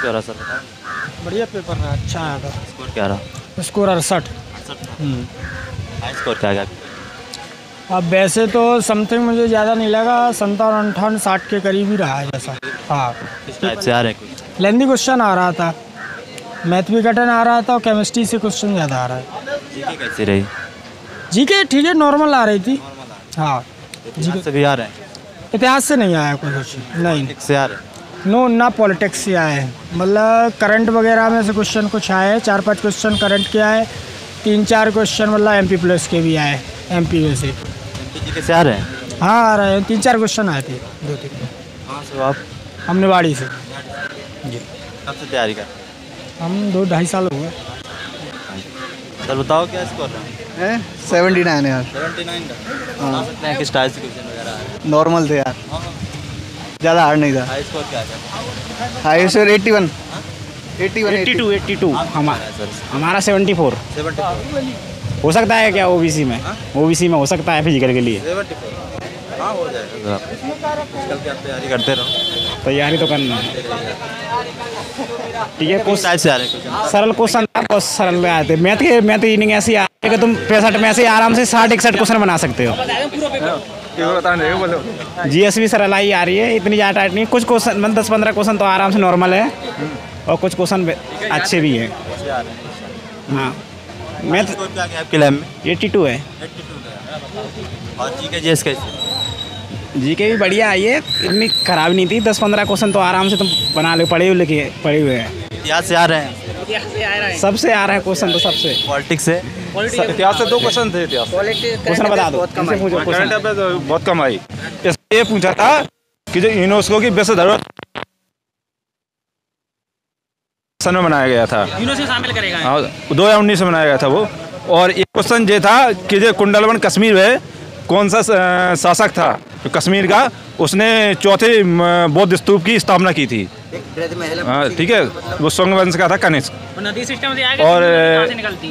कैसे हो रहा सर बताओ। बढ़िया पेपर रहा, अच्छा आया था। स्कोर क्या रहा? स्कोर 68। हाई स्कोर क्या गया? अब वैसे तो समथिंग मुझे ज़्यादा नहीं लगा, 57, 58, 60 के करीब ही रहा है जैसा। हाँ, किस टाइप से आ रहे हैं कुछ? लेंदी क्वेश्चन आ रहा था, मैथ भी कठिन आ रहा था और केमिस्ट्री से क्वेश्चन ज़्यादा आ रहा है। जीके कैसी रही? जीके ठीक है, नॉर्मल आ रही थी। हाँ, इतिहास से भी आ रहे हैं? इतिहास से नहीं आया कोई क्वेश्चन, नहीं। पॉलिटिक्स से आ रहे हैं? नो, ना पॉलिटिक्स से आए हैं, मतलब करंट वगैरह में से क्वेश्चन कुछ आए हैं, 4-5 क्वेश्चन करंट के आए, 3-4 क्वेश्चन मतलब MP प्लस के भी आए, MP में से। जीके से आ रहे हैं? हाँ आ रहे हैं, 3-4 क्वेश्चन आए थे, 2-3। कहाँ से हो आप? हम निवाड़ी से जी। कब से तैयारी कर? हम 2-2.5 साल हो गए। सर बताओ क्या स्कोर रहा है? 79 है यार। 79 का बता सकते हैं किस टाइप से क्वेश्चन वगैरह है? नॉर्मल थे यार, ज़्यादा हार्ड नहीं था। हाई स्कोर क्या है? High score 81। 82 सर हमारा 74 74 हो सकता है क्या ओबीसी में? ओबीसी में हो सकता है फिजिकल के लिए। 74 हाँ हो जाएगा। कल की आप तैयारी करते रहो। तैयारी तो करना है। ठीक है, किस टाइप से आ रहे हैं क्वेश्चन? सरल क्वेश्चन बहुत सरल में आते हैं। मैथ रीडिंग ऐसी आ रही है कि तुम 65 में से आराम से 60-61 क्वेश्चन बना सकते हो। GS भी सरल ही आ रही है, इतनी ज़्यादा टाइट नहीं। कुछ क्वेश्चन मतलब 10-15 क्वेश्चन तो आराम से नॉर्मल है और कुछ क्वेश्चन अच्छे भी हैं। हाँ, मैथ स्कोर क्या गया आपके लैब में? 82 है। 82 और जीके जीएस कैसे? जीके भी बढ़िया आई है, इतनी खराब नहीं थी। 10-15 क्वेश्चन तो आराम से तुम बना लो, पढ़े हुए हैं। इतिहास से आ रहे हैं? सबसे आ रहा है क्वेश्चन तो सबसे। पॉलिटिक्स से? इतिहास से 2 क्वेश्चन थे। इतिहास क्वेश्चन बता दो, इनसे पूछो करंट क्वेश्चन। अफेयर्स बहुत कम आई। इसमें ये पूछा था कि जो यूनेस्को की विश्व धरोहर सन में बनाया गया था, यूनेस्को शामिल करेगा। हाँ 2019 में बनाया गया था वो। और एक क्वेश्चन ये था कि जो कुंडलवन कश्मीर में कौन सा शासक था जो कश्मीर का, उसने चौथे बौद्ध स्तूप की स्थापना की थी। हाँ ठीक है, वो सोंग वंश का था कनिष्क। नदी सिस्टम से आएगा। और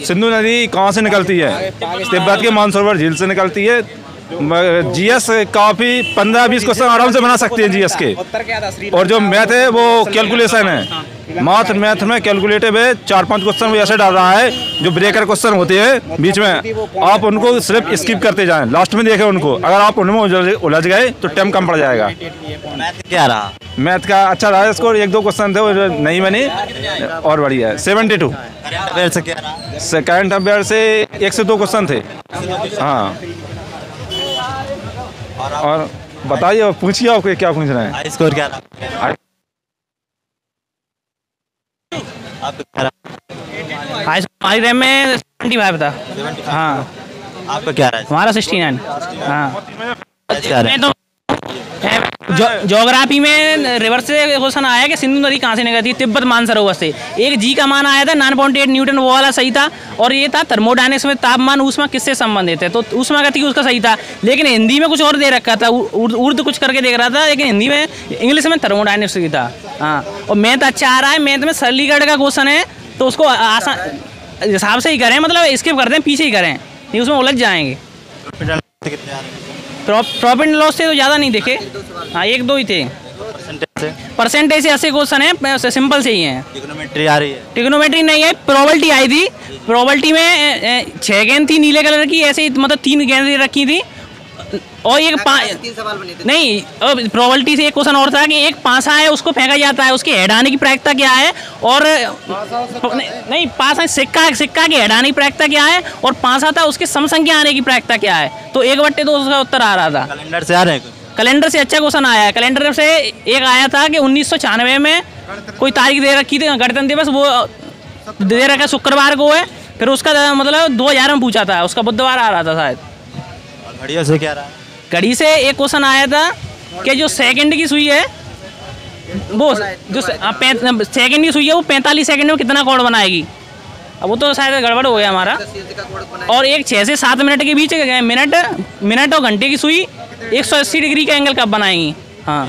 सिंधु नदी कहाँ से निकलती है? तिब्बत के मानसरोवर झील से निकलती है। GS काफ़ी 15-20 क्वेश्चन आराम से बना सकते हैं GS के। और जो मैथ है वो कैलकुलेशन है, मैथ में कैलकुलेटिव है। 4-5 क्वेश्चन वो ऐसे डाल रहा है जो ब्रेकर क्वेश्चन होते हैं बीच में, आप उनको सिर्फ स्किप करते जाएं, लास्ट में देखें उनको। अगर आप उनमें उलझ गए तो टाइम कम पड़ जाएगा। मैथ क्या रहा? मैथ का अच्छा रहा स्कोर, 1-2 क्वेश्चन थे वो नहीं बने और बढ़िया है। 72। करंट अफेयर से क्या रहा? करंट अफेयर से 1 से 2 क्वेश्चन थे। हाँ, और बताइए, पूछिए आपको क्या पूछ रहे हैं। हाई स्कोर क्या रहा? आपका क्या रहा? हाई रैम में 75 था। 75 हाँ, आपका क्या रहा है? हमारा 69। हाँ, कैसे आ रहे हैं? ज्योग्राफी में रिवर्स से क्वेश्चन आया कि सिंधु नदी कहाँ से निकलती है? तिब्बत मानसरोवर से। एक जी का मान आया था 9.8 न्यूटन, वो वाला सही था। और ये था थर्मोडायनेमिक्स में तापमान ऊष्मा किससे संबंधित है, तो ऊष्मा गति उसका सही था। लेकिन हिंदी में कुछ और दे रखा था, उर्दू कुछ करके देख रहा था, लेकिन हिंदी में इंग्लिश में थर्मोडायनेमिक्स की था। हाँ, और मैथ अच्छा आ रहा है। मैथ में सरलीकरण का क्वेश्चन है तो उसको आसान हिसाब से ही करें, मतलब स्किप कर दें, पीछे ही करें, नहीं उसमें उलझ जाएंगे। कितने आ रहे हैं? प्रॉफिट एंड लॉस से तो ज़्यादा नहीं देखे। हाँ, 1-2 ही थे। परसेंटेज से ऐसे क्वेश्चन है, सिंपल से ही है। ट्रिग्नोमेट्री आ रही है? ट्रिग्नोमेट्री नहीं है, प्रोबेबिलिटी आई थी। प्रोबेबिलिटी में 6 गेंद थी नीले कलर की, ऐसे ही मतलब 3 गेंद रखी थी और एक नहीं, प्रोबेबिलिटी से एक क्वेश्चन और था कि एक पासा है उसको फेंका जाता है, उसकी हेड आने की प्रायिकता क्या है? और नहीं, पासा सिक्का की हेड आने की प्रायिकता क्या है? और पासा था उसकी समसंख्या आने की प्रायिकता क्या है? तो 1/2 उसका उत्तर आ रहा था। कैलेंडर से आ रहे हैं? कैलेंडर से अच्छा क्वेश्चन आया है। कैलेंडर से एक आया था कि 1996 में कोई तारीख दे रखी थी, गणतंत्र दिवस, वो दे रखा शुक्रवार को है। फिर उसका मतलब 2000 में पूछा था, उसका बुधवार आ रहा था शायद। घड़ियों से क्या रहा? घड़ी से एक क्वेश्चन आया था कि जो सेकंड की सुई है वो जो सेकंड की सुई है वो 45 सेकंड में कितना कोण बनाएगी? अब वो तो शायद गड़बड़ हो गया हमारा। और एक 6 से 7 मिनट के बीच मिनट और घंटे की सुई 180 डिग्री का एंगल कब बनाएंगी? हाँ,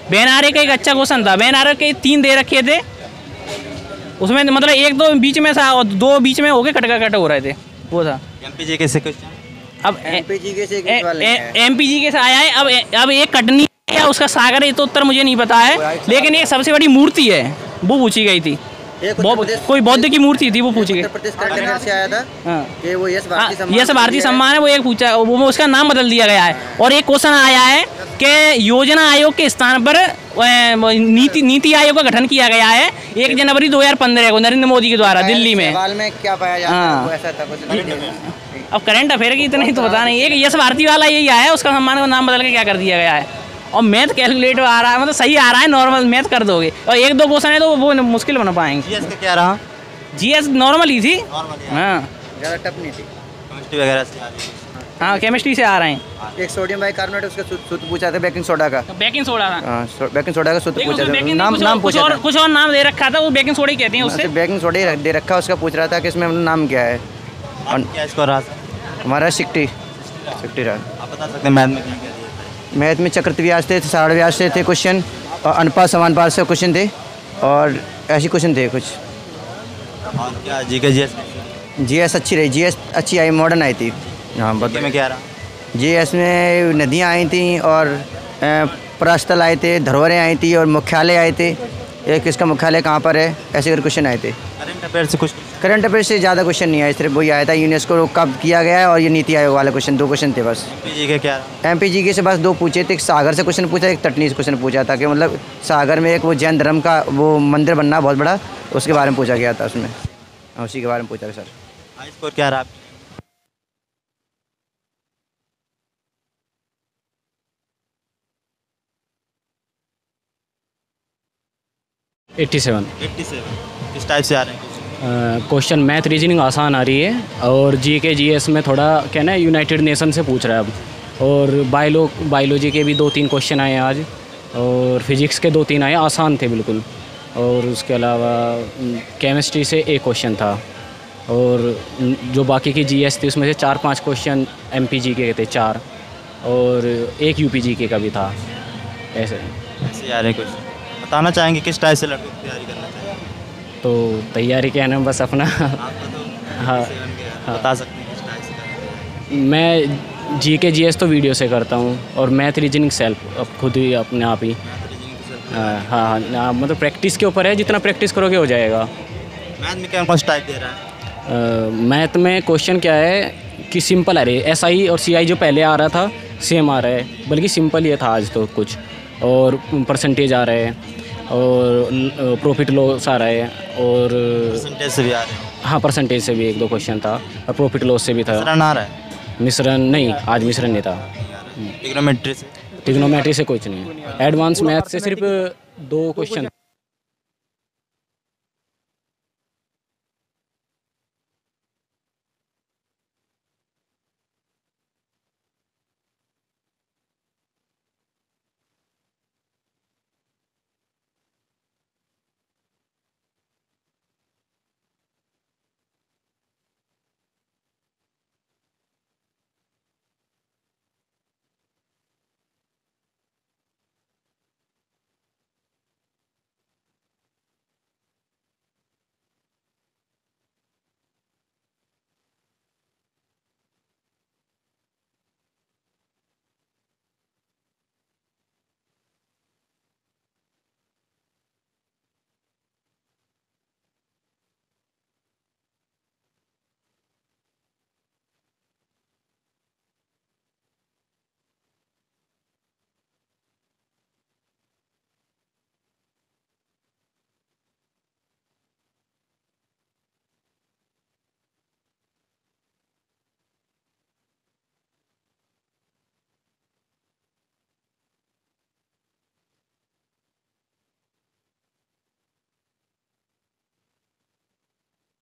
बेन आरे का एक अच्छा क्वेश्चन था। बेन आरे के 3 दे रखे थे, उसमें मतलब 1-2 बीच में था और 2 बीच में हो गए कट हो रहे थे, वो था। MPG से क्वेश्चन? अब MPG से आया है। अब एक कटनी है उसका सागर है, तो उत्तर मुझे नहीं पता है, लेकिन एक सबसे बड़ी मूर्ति है वो पूछी गई थी। एक उत्तर प्रदेश कोई बौद्ध की मूर्ति थी वो पूछी गई। उत्तर प्रदेश करंट अफेयर से आया था हाँ कि वो यस भारतीय सम्मान यस भारतीय सम्मान है, वो एक पूछा, वो उसका नाम बदल दिया गया है। और एक क्वेश्चन आया है कि योजना आयोग के स्थान पर नीति आयोग का गठन किया गया है 1 जनवरी 2015 को नरेंद्र मोदी के द्वारा दिल्ली में। सवाल में क्या पाया जाता है वो ऐसा था कुछ। अब करंट अफेयर की इतना ही तो पता नहीं, एक यस भारती वाला यही आया है, उसका सम्मान का नाम बदल के क्या कर दिया गया है। और मैथ कैलकुलेटर आ रहा है, मतलब सही आ रहा है, नॉर्मल मैथ कर दोगे। और 1-2 क्वेश्चन है तो वो मुश्किल बना पाएंगे। जीएस का क्या रहा? जीएस नॉर्मल ही थी। हाँ ज़्यादा टफ नहीं थी। केमिस्ट्री वगैरह से आ रही है। हाँ केमिस्ट्री से आ रहे हैं। एक सोडियम बाइकार्बोनेट उसका सूत्र पूछा था, बेकिंग सोडा का। बेकिंग सोडा था। हाँ बेकिंग सोडा का सूत्र पूछा था, नाम कुछ पूछा था। कुछ और नाम दे रखा था, वो बेकिंग सोडा ही कहते हैं उससे। बेकिंग सोडा ही दे रखा, उसका पूछ रहा था कि इसमें नाम क्या है। क्या इसको रहा? हमारा 60 रहा। आप बता सकते हैं मैथ में क्या क्या दिया था? मैथ में चक्रवृद्धि व्याज थे, साढ़ व्याज से थे क्वेश्चन, और अनुपात समानुपात से क्वेश्चन थे, और ऐसे क्वेश्चन थे कुछ। और क्या जीके जीएस जीएस अच्छी रही, जीएस अच्छी आई, मॉडर्न आई थी। हाँ में क्या रहा? जीएस में नदियाँ आई थी, और प्रस्थल आए थे, धरोहरें आई थी, और मुख्यालय आए थे। एक इसका मुख्यालय कहाँ पर है, ऐसे कर क्वेश्चन आए थे। करंट अफेयर से कुछ? करंट अफेयर से ज़्यादा क्वेश्चन नहीं आया, सिर्फ वही आया था यूनेस्को कब किया गया है, और ये नीति आयोग वाला क्वेश्चन, 2 क्वेश्चन थे बस। जीके क्या रहा? एमपीजीके से बस 2 पूछे थे, एक सागर से क्वेश्चन पूछा, एक तटनी से क्वेश्चन पूछा था कि मतलब सागर में एक वो जैन धर्म का वो मंदिर बनना बहुत बड़ा, उसके बारे में पूछा गया था उसमें, उसी के बारे में पूछा था सर। हाई स्कोर क्या रहा? 87। किस टाइप से आ रहे हैं? क्वेश्चन मैथ रीजनिंग आसान आ रही है, और जीके जीएस में थोड़ा क्या ना यूनाइटेड नेशन से पूछ रहा है अब। और बायोलॉजी के भी 2-3 क्वेश्चन आए आज, और फिजिक्स के 2-3 आए, आसान थे बिल्कुल। और उसके अलावा केमिस्ट्री से 1 क्वेश्चन था, और जो बाकी की जीएस थी उसमें से 4-5 क्वेश्चन एमपीजीके के थे 4, और 1 यूपीजीके का भी था। ऐसे आ रहे हैं कुछ बताना चाहेंगे किस टाइप से लड़के तैयारी करना चाहिए? तो तैयारी क्या है ना, बस अपना हाँ बता सकते हैं किस टाइप से करना चाहिए? मैं जीके जीएस तो वीडियो से करता हूँ, और मैथ रीजनिंग सेल्फ अब खुद ही अपने आप ही। हाँ मतलब प्रैक्टिस के ऊपर है, जितना प्रैक्टिस करोगे हो जाएगा। मैथ में क्या कौन सा टाइप दे रहा है? मैथ में क्वेश्चन क्या है कि सिंपल आ रही है, एसआई और सीआई जो पहले आ रहा था सेम आ रहा है, बल्कि सिंपल ये था आज तो कुछ, और परसेंटेज आ रहा है, और प्रॉफिट लॉस आ रहा है, और परसेंटेज से भी आ रहे हैं। हाँ परसेंटेज से भी 1-2 क्वेश्चन था, और प्रॉफिट लॉस से भी था। मिश्रण आ रहा है? मिश्रण नहीं, आज मिश्रण नहीं था। ट्रिग्नोमेट्री से? ट्रिग्नोमेट्री से कुछ नहीं, एडवांस मैथ से सिर्फ 2 क्वेश्चन।